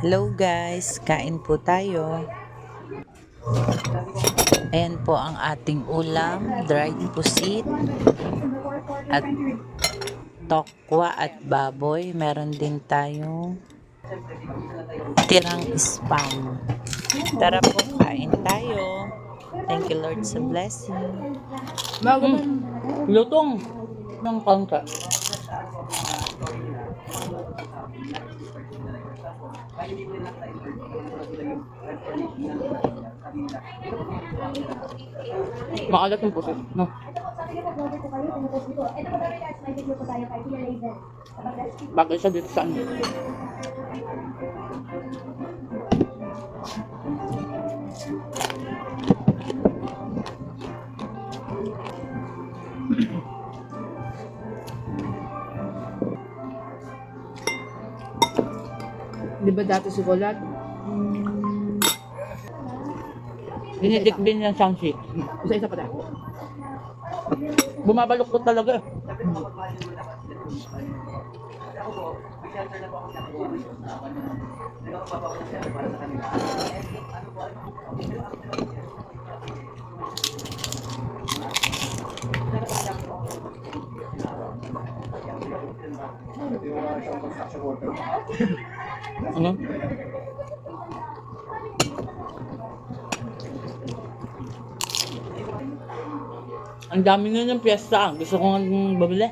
Hello guys, kain po tayo. Ayan po ang ating ulam, dried pusit at tokwa at baboy. Meron din tayong tirang spam. Tara po, kain tayo. Thank you Lord sa blessing. Lutong ng kangka. Maalat yung pusit, no? Bagay siya dito sa ano. Di ba dati si Kulat? Dinidikbin yung sangsi. Isa-isa pa tayo. Bumabaluktot talaga. Ano? Ang dami nga ng piyesta. Gusto ko nga babili.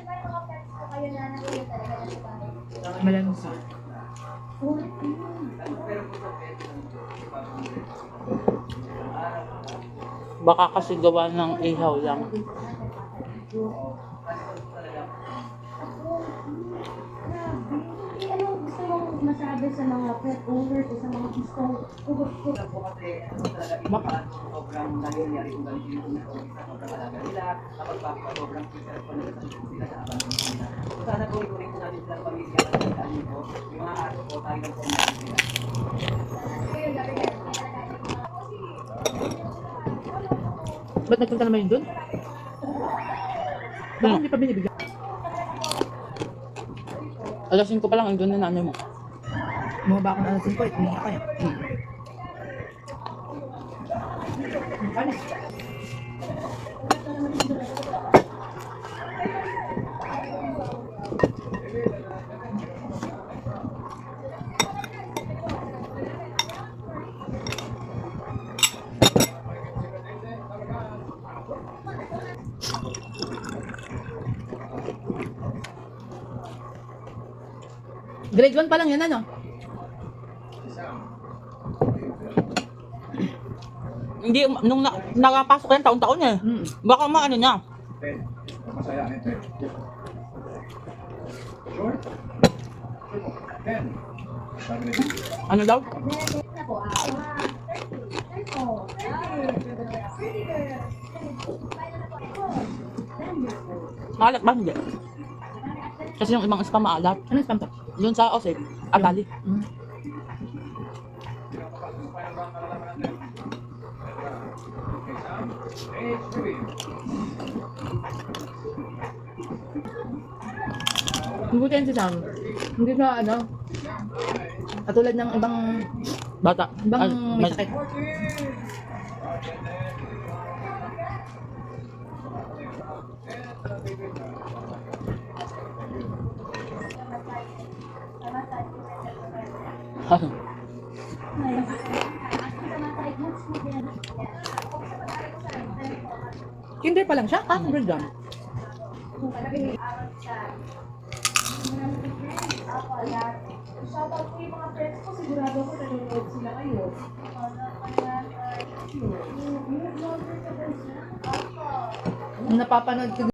Malansa. Baka kasi gawa ng ihaw lang. Ano gusto mong masabi sa mga pet owners o sa mga gustong Baka. Sobrang nangyayari kung galing yung sobrang alaga nila, kapag sobrang physical pa nila sa abang nila. So sana po ituloy po natin sila pamilya at saan po, yung mga aso po tayo ng pamilya nila. Ba't nagpunta naman yun dun? Baka hindi pa binibigyan. Alas 5 pa lang, andun na nanay mo. Bumaba ako na alas 5, umiyak kayo. Grade 1 pa lang yan, ano? Hindi, nung nakapasok yan, taon-taon eh. Baka maano niya. Masaya nito eh. Sure? Ano daw? Maalat ba? Hindi. Kasi yung ibang spam maalat. Ano yung spam to? Yun sa Osip, agali. Mabuti yan si Sam. Hindi na ano, katulad ng ibang Bata. may sakit. Kinder pa lang siya? Ah, grade 1. shoutout po yung mga friends ko, sigurado ko nanonood sila ngayon. Napapanood ko